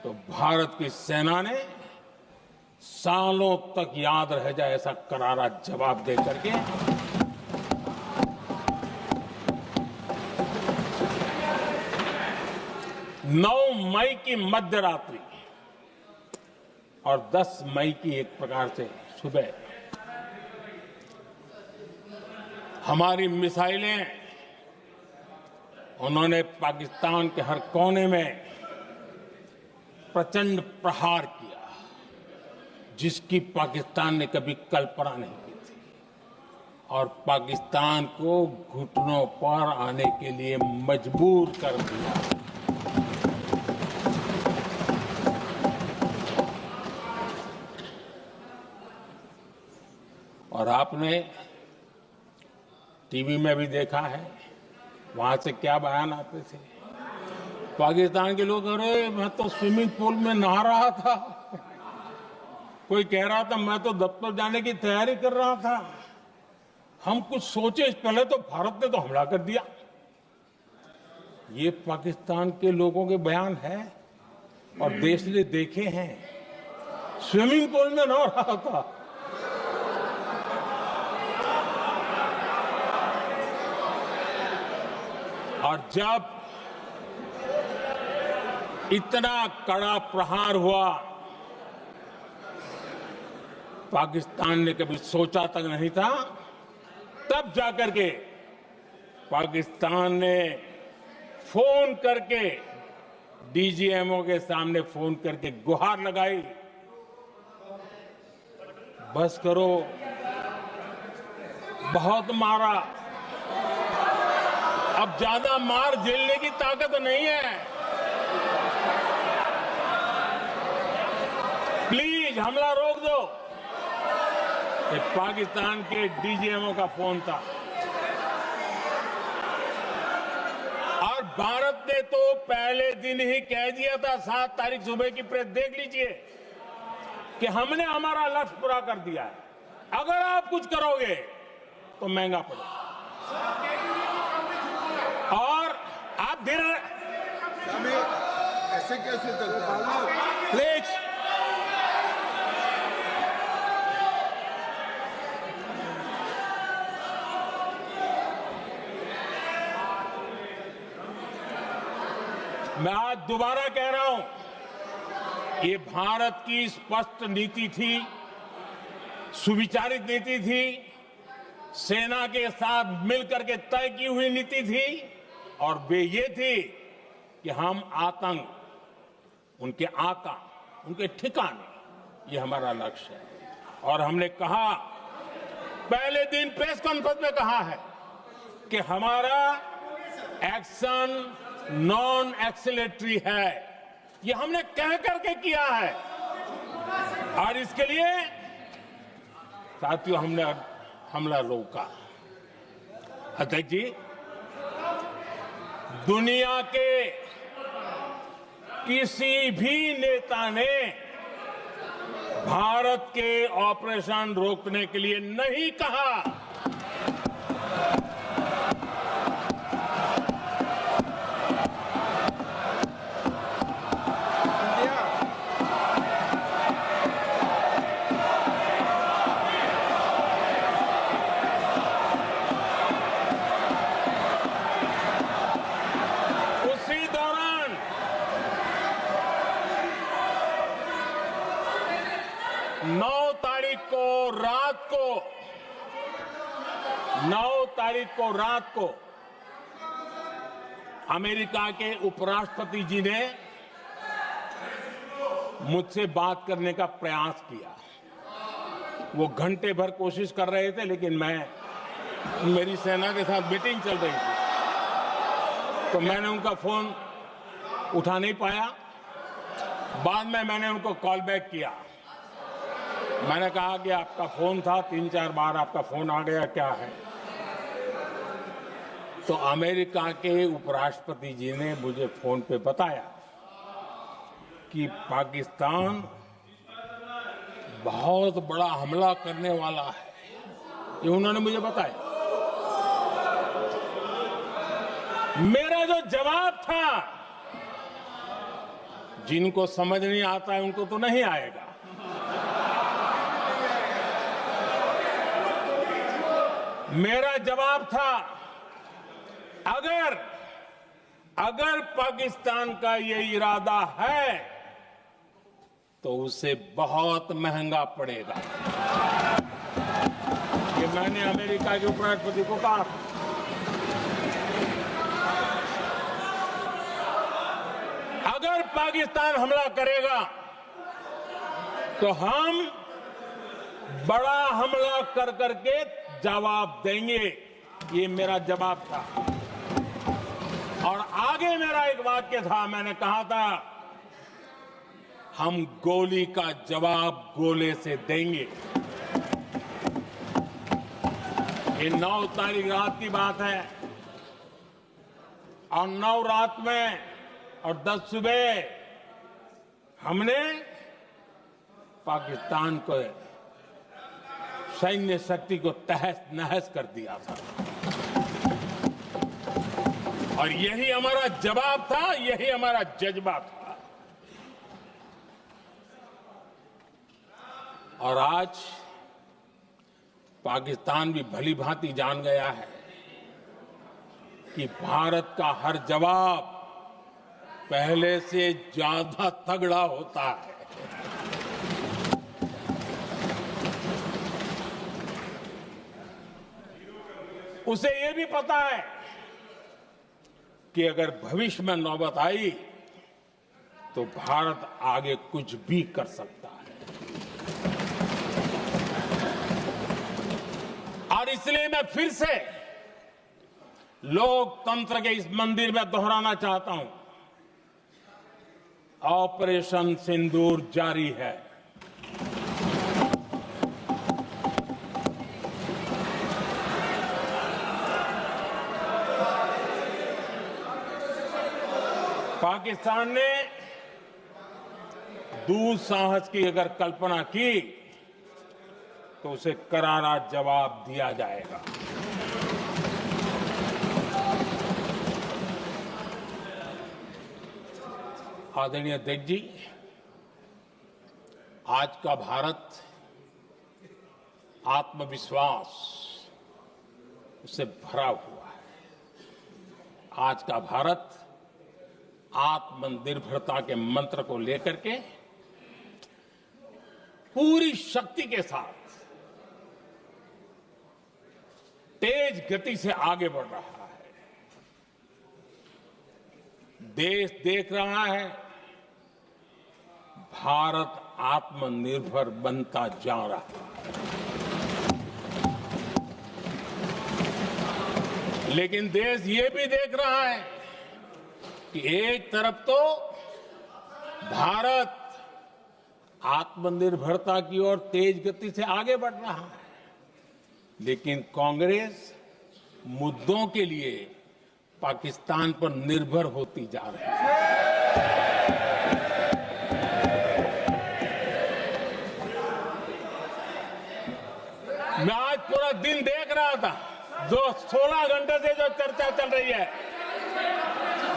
तो भारत की सेना ने सालों तक याद रह जाए ऐसा करारा जवाब दे करके 9 मई की मध्य रात्रि और 10 मई की एक प्रकार से सुबह हमारी मिसाइलें उन्होंने पाकिस्तान के हर कोने में प्रचंड प्रहार किया जिसकी पाकिस्तान ने कभी कल्पना नहीं की थी और पाकिस्तान को घुटनों पर आने के लिए मजबूर कर दिया। और आपने टीवी में भी देखा है वहां से क्या बयान आते थे। पाकिस्तान के लोग, अरे मैं तो स्विमिंग पूल में नहा रहा था, कोई कह रहा था मैं तो दफ्तर जाने की तैयारी कर रहा था। हम कुछ सोचे पहले तो भारत ने तो हमला कर दिया। ये पाकिस्तान के लोगों के बयान है और देश ने देखे हैं। स्विमिंग पूल में नहा रहा था। और जब इतना कड़ा प्रहार हुआ, पाकिस्तान ने कभी सोचा तक नहीं था, तब जाकर के पाकिस्तान ने फोन करके डीजीएमओ के सामने फोन करके गुहार लगाई, बस करो, बहुत मारा, अब ज्यादा मार झेलने की ताकत नहीं है, प्लीज हमला रोक दो। ये पाकिस्तान के डीजीएमओ का फोन था। और भारत ने तो पहले दिन ही कह दिया था, 7 तारीख सुबह की प्रेस देख लीजिए, कि हमने हमारा लक्ष्य पूरा कर दिया है, अगर आप कुछ करोगे तो महंगा पड़ेगा। और आप धीरे ऐसे कैसे चलता है? प्लीज मैं आज दोबारा कह रहा हूं, ये भारत की स्पष्ट नीति थी, सुविचारित नीति थी, सेना के साथ मिलकर के तय की हुई नीति थी और वे ये थी कि हम आतंक, उनके आका, उनके ठिकाने, ये हमारा लक्ष्य है। और हमने कहा, पहले दिन प्रेस कॉन्फ्रेंस में कहा है कि हमारा एक्शन नॉन एक्सीलेटरी है, ये हमने कह करके किया है। और इसके लिए साथियों हमने हमला रोका। अध्यक्ष जी, दुनिया के किसी भी नेता ने भारत के ऑपरेशन रोकने के लिए नहीं कहा। उसी दौरान 9 तारीख को रात को अमेरिका के उपराष्ट्रपति जी ने मुझसे बात करने का प्रयास किया। वो घंटे भर कोशिश कर रहे थे, लेकिन मेरी सेना के साथ मीटिंग चल रही थी, तो मैंने उनका फोन उठा नहीं पाया। बाद में मैंने उनको कॉल बैक किया। मैंने कहा कि आपका फोन था, 3-4 बार आपका फोन आ गया, क्या है? तो अमेरिका के उपराष्ट्रपति जी ने मुझे फोन पे बताया कि पाकिस्तान बहुत बड़ा हमला करने वाला है, ये उन्होंने मुझे बताया। मेरा जो जवाब था, जिनको समझ नहीं आता है उनको तो नहीं आएगा। मेरा जवाब था, अगर पाकिस्तान का ये इरादा है तो उसे बहुत महंगा पड़ेगा। ये मैंने अमेरिका के उपराष्ट्रपति को कहा। अगर पाकिस्तान हमला करेगा तो हम बड़ा हमला कर करके जवाब देंगे। ये मेरा जवाब था। और आगे मेरा एक वाक्य था, मैंने कहा था हम गोली का जवाब गोले से देंगे। ये 9 तारीख रात की बात है और 9 रात में और 10 सुबह हमने पाकिस्तान को सैन्य शक्ति को तहस नहस कर दिया था। और यही हमारा जवाब था, यही हमारा जज्बा था। और आज पाकिस्तान भी भली भांति जान गया है कि भारत का हर जवाब पहले से ज्यादा तगड़ा होता है। उसे यह भी पता है कि अगर भविष्य में नौबत आई तो भारत आगे कुछ भी कर सकता है। और इसलिए मैं फिर से लोकतंत्र के इस मंदिर में दोहराना चाहता हूं, ऑपरेशन सिंदूर जारी है। पाकिस्तान ने दुस्साहस की अगर कल्पना की तो उसे करारा जवाब दिया जाएगा। आदरणीय अध्यक्ष जी, आज का भारत आत्मविश्वास से भरा हुआ है। आज का भारत आत्मनिर्भरता के मंत्र को लेकर के पूरी शक्ति के साथ तेज गति से आगे बढ़ रहा है। देश देख रहा है भारत आत्मनिर्भर बनता जा रहा है। लेकिन देश ये भी देख रहा है कि एक तरफ तो भारत आत्मनिर्भरता की ओर तेज गति से आगे बढ़ रहा है, लेकिन कांग्रेस मुद्दों के लिए पाकिस्तान पर निर्भर होती जा रही है। मैं आज पूरा दिन देख रहा था, जो 16 घंटे से जो चर्चा चल रही है,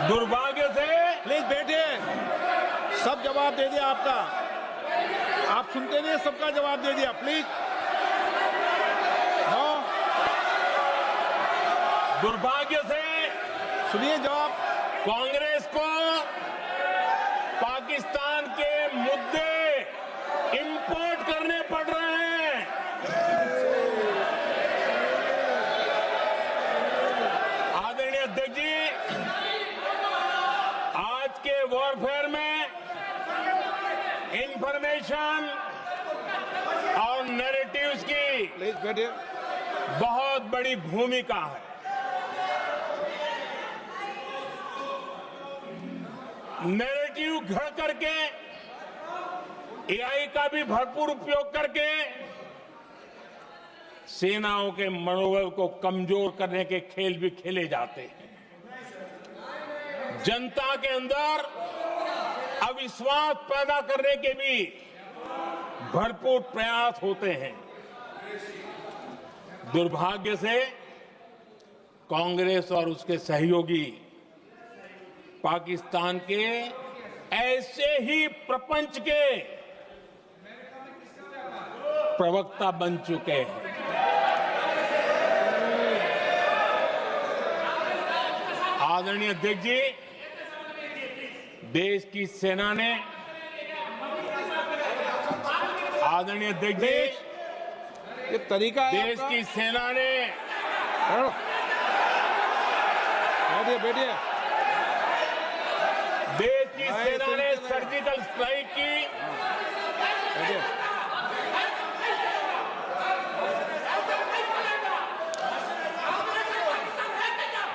दुर्भाग्य से। प्लीज बैठिए, सब जवाब दे दिया आपका। आप सुनते नहीं, सबका जवाब दे दिया। प्लीज दुर्भाग्य से सुनिए जवाब। कांग्रेस को पाकिस्तान के मुद्दे इंपोर्ट करने पड़ रहे हैं। आदरणीय अध्यक्ष जी, आज के वॉरफेयर में इंफॉर्मेशन और नैरेटिव्स की प्लीज बैठिए। बहुत बड़ी भूमिका है। नैरेटिव घड़ करके, एआई का भी भरपूर उपयोग करके सेनाओं के मनोबल को कमजोर करने के खेल भी खेले जाते हैं। जनता के अंदर अविश्वास पैदा करने के भी भरपूर प्रयास होते हैं। दुर्भाग्य से कांग्रेस और उसके सहयोगी पाकिस्तान के ऐसे ही प्रपंच के प्रवक्ता बन चुके हैं। आदरणीय अध्यक्ष जी, देश की सेना ने, आदरणीय अध्यक्ष जी, ये तरीका है देश की सेना ने, बैठिए बैठिए, देश की सेना ने सर्जिकल स्ट्राइक की।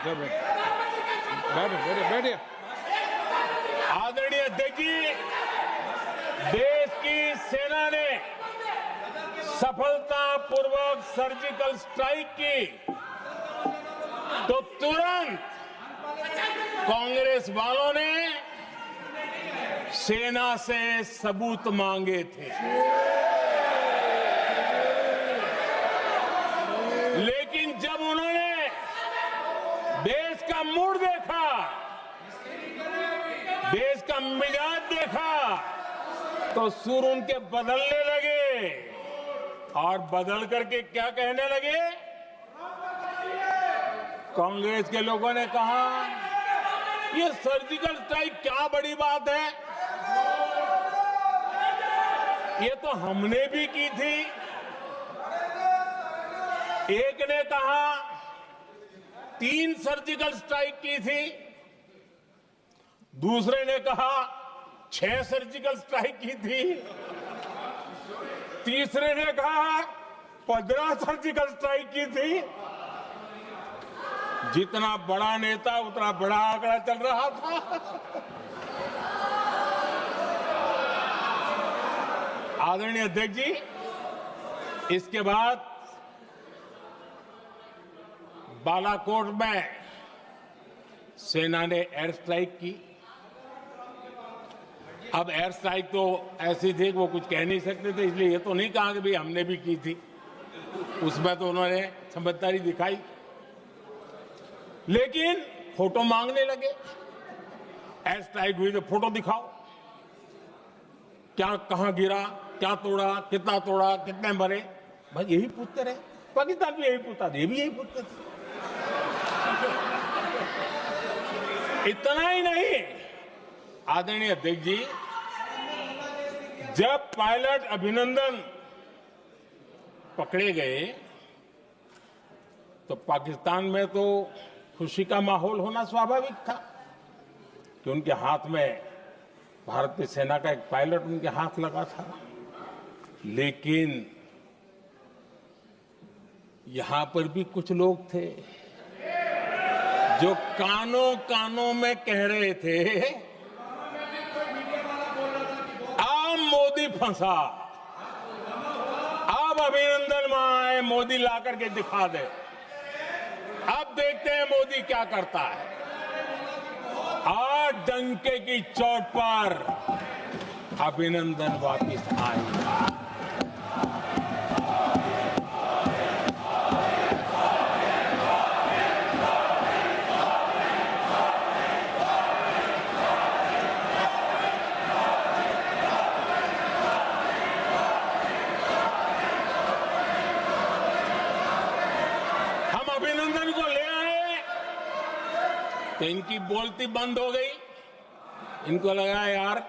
बैठिए, बैठिए बैठिए। आदरणीय अध्यक्ष जी, देश की सेना ने सफलतापूर्वक सर्जिकल स्ट्राइक की तो तुरंत कांग्रेस वालों ने सेना से सबूत मांगे थे, लेकिन जब उन्होंने देश का मूड देखा, देश का मिजाज देखा, तो सुर उनके बदलने लगे और बदल करके क्या कहने लगे? कांग्रेस के लोगों ने कहा, ये सर्जिकल स्ट्राइक क्या बड़ी बात है, ये तो हमने भी की थी। एक ने कहा 3 सर्जिकल स्ट्राइक की थी, दूसरे ने कहा 6 सर्जिकल स्ट्राइक की थी, तीसरे ने कहा 15 सर्जिकल स्ट्राइक की थी। जितना बड़ा नेता उतना बड़ा आंकड़ा चल रहा था। आदरणीय अध्यक्ष जी, इसके बाद बालाकोट में सेना ने एयर स्ट्राइक की। अब एयर स्ट्राइक तो ऐसी थी कि वो कुछ कह नहीं सकते थे, इसलिए ये तो नहीं कहा कि भाई हमने भी की थी। उसमें तो उन्होंने समझदारी दिखाई, लेकिन फोटो मांगने लगे। एयर स्ट्राइक हुई तो फोटो दिखाओ, क्या कहां गिरा, क्या तोड़ा, कितना तोड़ा, कितने मरे, भाई यही पूछते रहे। पाकिस्तान भी यही पूछता था, ये भी यही पूछते थे। इतना ही नहीं, आदरणीय अध्यक्ष जी, जब पायलट अभिनंदन पकड़े गए तो पाकिस्तान में तो खुशी का माहौल होना स्वाभाविक था कि उनके हाथ में भारतीय सेना का एक पायलट उनके हाथ लगा था। लेकिन यहां पर भी कुछ लोग थे जो कानों कानों में कह रहे थे, अब मोदी फंसा, अब अभिनंदन वहां आए, मोदी ला करके दिखा दे, अब देखते हैं मोदी क्या करता है। आज डंके की चोट पर अभिनंदन वापिस आए। अभिनंदन को ले आए तो इनकी बोलती बंद हो गई। इनको लगा यार